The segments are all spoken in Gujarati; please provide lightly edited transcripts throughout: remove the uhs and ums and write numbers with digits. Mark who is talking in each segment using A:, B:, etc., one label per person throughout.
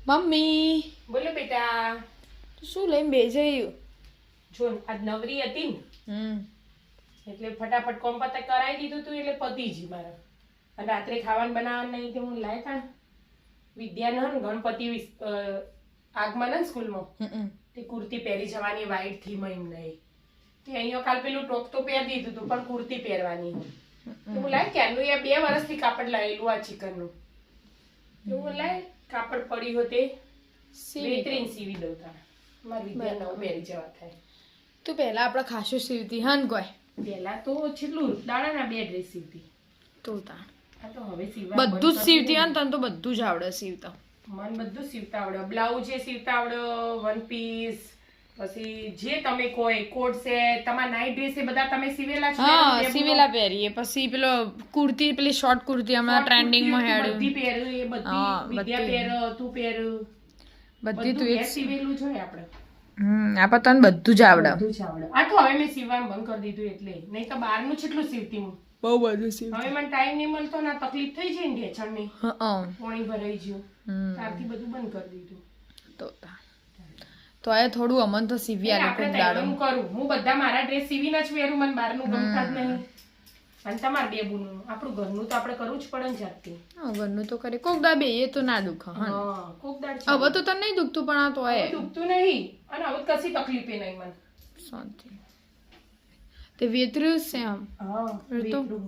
A: મમ્મી
B: બોલો બેટા.
A: શું લઈને બેજાયું?
B: જો આજ નવરી હતી ને એટલે ફટાફટ કોમ પતા કરાવી દીધું તું એટલે પતી જ મારે. અને રાત્રે ખાવાનું બનાવવાનું નહીં તે હું લાય તા વિદ્યાનો ને ગણપતિ આગમન ને સ્કૂલમાં તે કુર્તી પહેરી જવાની વ્હાઈટ થીમ એમ નહીં તે અહીંયા કાલ પેલું ટોપ તો પહેરી દીધું તું પણ કુર્તી પહેરવાની હું લાય ક્યારનું એ 2 વર્ષથી કાપડ લાવેલું આ ચિકનનું હું લાય કાપડ પડી હોતે બેતરીન સીવી દઉં તા મારી વિદ્યા નવ પહેરી જવા થાય.
A: તું પહેલા આપણે ખાસું સીવતી હા ને કોઈ
B: પહેલા તો છેલ્લું દાડાના 2 ડ્રેસ સીવતી
A: તું તાણ
B: આ તો હવે સીવવા
A: બધું જ સીવતી હા ને તને તો બધું જ આવડે સીવતા.
B: મને બધું સીવતા આવડે. બ્લાઉઝ એ સીવતા આવડે, વન પીસ, પછી જે તમે કોઈ કોટ સેટ, તમારા નાઈટ ડ્રેસ એ બધા તમે સીવેલા છે?
A: હા સીવેલા પહેરીએ. પછી પેલો કુર્તી પેલી શોર્ટ કુર્તી હમણાં ટ્રેન્ડિંગ માં હેડ
B: બધી પહેરું એ બધી વિદ્યા પહેર, તું પહેર,
A: બધી તું
B: એ સીવેલું જોઈએ આપણે.
A: આપા તને બધું જ આવડે.
B: બધું જ આવડે. આ તો હવે મેં સીવવાનું બંધ કરી દીધું એટલે નહીં તો બહારનું કેટલું સીવતી હું.
A: બહુ બધું સીવ.
B: હવે મને ટાઈમ નહીં મળતો ના તકલીફ થઈ જાય ને ઢેચણની. પાણી ભરાઈ ગયું ત્યારથી બધું બંધ કરી દીધું.
A: તો આ થોડું અમન તો સીવી આલે કોક દાડો
B: હું કરું. હું બધા મારા ડ્રેસ સીવીને જ પહેરું. મને બહારનું ગમતા જ નહીં. અને તમાર બેબુનું આપણું ઘરનું તો આપણે કરવું જ પડે ને જાતથી.
A: હા ઘરનું તો કરે કોક દા બે એ તો ના દુખે.
B: હા કોક દાડ
A: હવે તો તને નહીં દુખતું પણ આ તો એ
B: દુખતું નહીં અને હવે કશી તકલીફ નહીં મને.
A: શાંતિ તે વેતર્યું છે આમ.
B: હા વેતરું.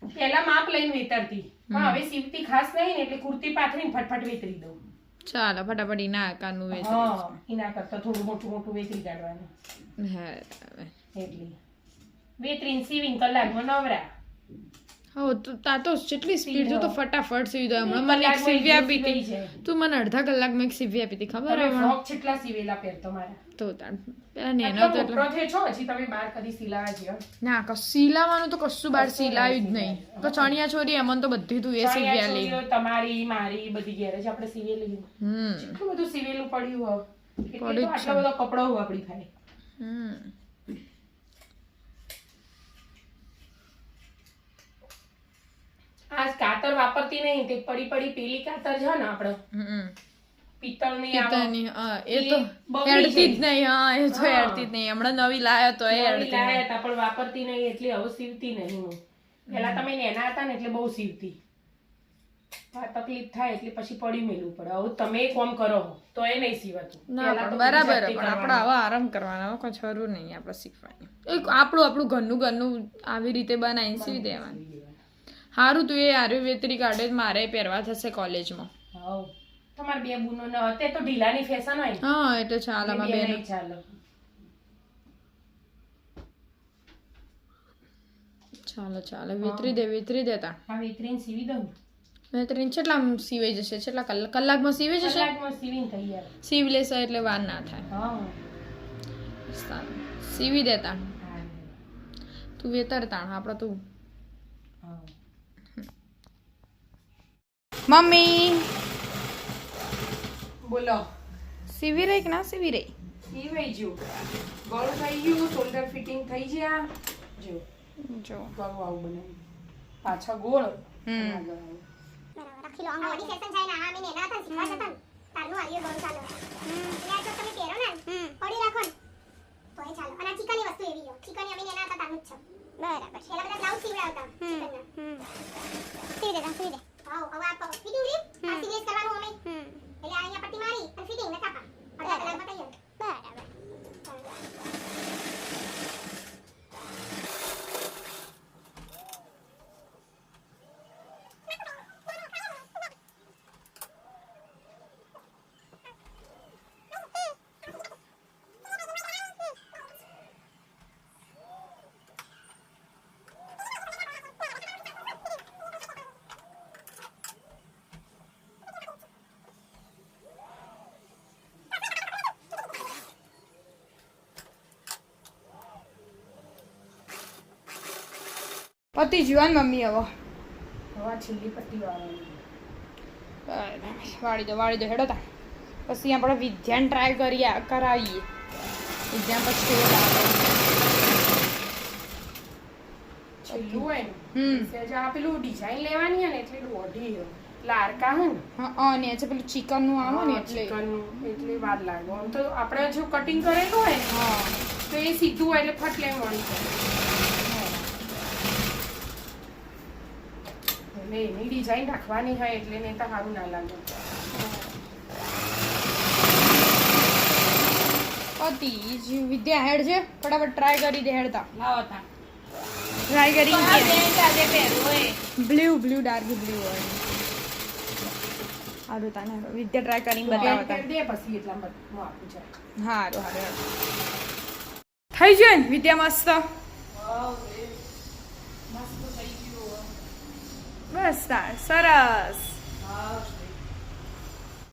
B: પહેલા માપ લઈને વેતરતી પણ હવે સીવતી ખાસ નહીં ને એટલે કુર્તી પાથરીને ફટફટ વેતરી દઉં.
A: ચાલ ફટાફટ ઇના આકારનું વેતરી.
B: હા એના કરતા થોડું મોટું મોટું વેતરી કાઢવાનું.
A: હા
B: એટલે વેતરીને સીવીને કલાકમાં નવરા.
A: હા તો તા તો કેટલી સ્પીડ જો તો ફટાફટ સીવી દો. હમણાં મને એક સીવી આપી હતી તું મને અડધા કલાકમાં એક સીવી આપી હતી ખબર હે?
B: ફ્રોક કેટલા સીવેલા પહેરતો મારા
A: તો તાણ પેલા નેનો તો
B: મોટો થયો છો હજી તમે બહાર કદી સિલાવા છે?
A: ના કશું સિલાવાનું તો કશું બાર સિલાયું જ નહીં. તો ચણિયા ચોરી એમન તો બધી તું એ સીવી આલી.
B: તમારી મારી બધી ગેરેજ આપણે સીવેલી. કેટલું બધું સીવેલું પડ્યું હવે. આટલો બધો કપડો વાપરી થાય. આ કાતર વાપરતી નહીં તે પડી પડી પેલી કાતર છે ને આપણે પિત્તળની
A: એ તો હેડતી જ નહીં. હા એ તો હેડતી જ નહીં. હમણાં નવી લાયા તો એ હેડતી
B: લાયા હતા પણ વાપરતી નહીં એટલે હવે સીવતી નહીં હું. પેલા તમે નેના હતા ને એટલે બહુ સીવતી. તકલીફ થાય એટલે પછી પડી મેલવું પડે. હવે તમે કોમ કરો તો એ નહીં સીવાતું.
A: બરાબર પણ આપણે હવે આરામ કરવાનો કોઈ જરૂર નહીં આપણે શીખવાની. એક આપણું ઘરનું આવી રીતે બનાવીને સીવી દેવાનું. સારું તું એ આર્યું વેતરી કાઢે મારે પહેરવા થશે કોલેજમાં.
B: હા તમારે બે બુનો ન તે તો ઢીલાની ફેશન હોય.
A: હા એટલે ચાલ આમાં બે
B: નહીં ચાલો.
A: ચાલો વેતરી દેતા.
B: હા વેતરીને સીવી દઉં.
A: વેતરીને કેટલા સીવાઈ જશે? કેટલા કલાકમાં સીવાઈ જશે?
B: કલાકમાં સીવીને તૈયાર.
A: સીવી લેશે એટલે વાર ના થાય.
B: હા
A: સીવી દેતા તું વેતરતા આપણે તું. મમ્મી
B: બોલો.
A: સીવી રહી કે ના સીવી રહી?
B: સીવાઈ ગયું. ગળું થઈ ગયું, શોલ્ડર ફિટિંગ થઈ ગયા. જો ગળું આવું બનાવ્યું. પાછા ગોળ.
C: રાખી લો અંગવાડી સેશન જાય ને આ મેને ના હતા શીખવા જતા તારનું આલિયો ગળું ચાલો. એટલે આ જો તમે પહેરો ને પડી રાખો ને તો એ ચાલો. અને આ ચિકનની વસ્તુ એવી છે. ચિકન અમે એના હતા તારનું જ છે. બરાબર. પેલા બધા બ્લાઉઝ સીવડાવતા ચિકનના. CV they. હાઉ હવે આ ફિટિંગ રીપ આ સીવેસ કરવાનું અમે. એટલે અહીંયા પટ્ટી મારી અને ફિટિંગ ને કાપા. અડધા કલાકમાં તૈયાર. બરાબર.
A: પતિ જીવાન મમ્મી હવે
B: છેલ્લી પટ્ટી
A: વાળી દો હેડો તા. પછી આપણે વિદ્યાને ટ્રાય કરાવીએ. વિદ્યા પછી
B: છેલ્લું હોય ને આ પેલું ડિઝાઇન લેવાની હોય ને એટલે દોઢી લાડકા હે ને
A: હા ને છે પેલું ચિકન નું આવે ને એટલે
B: ચિકનનું એટલે વાર લાગે આમ તો આપણે જો કટિંગ કરેલું હોય ને
A: હા
B: તો એ સીધું હોય એટલે ફટ લઈને વળી જાય એટલે એની ડિઝાઇન રાખવાની હોય એટલે નહીં તો સારું ના લાગે
A: પતિ જ વિદ્યા હેડ છે ફટાફટ ટ્રાય કરી દે હેડતા
B: લાવો તા
A: ટ્રાય કરી
B: આજે પહેરવું હોય
A: બ્લુ ડાર્ક બ્લુ હોય સારું તાને વિદ્યા ટ્રાય કરીને બતાવો તા
B: દે પછી એટલા હું આપું છે
A: હારું હારું થઈ ગયું ને વિદ્યા મસ્ત બસ તાર સરસ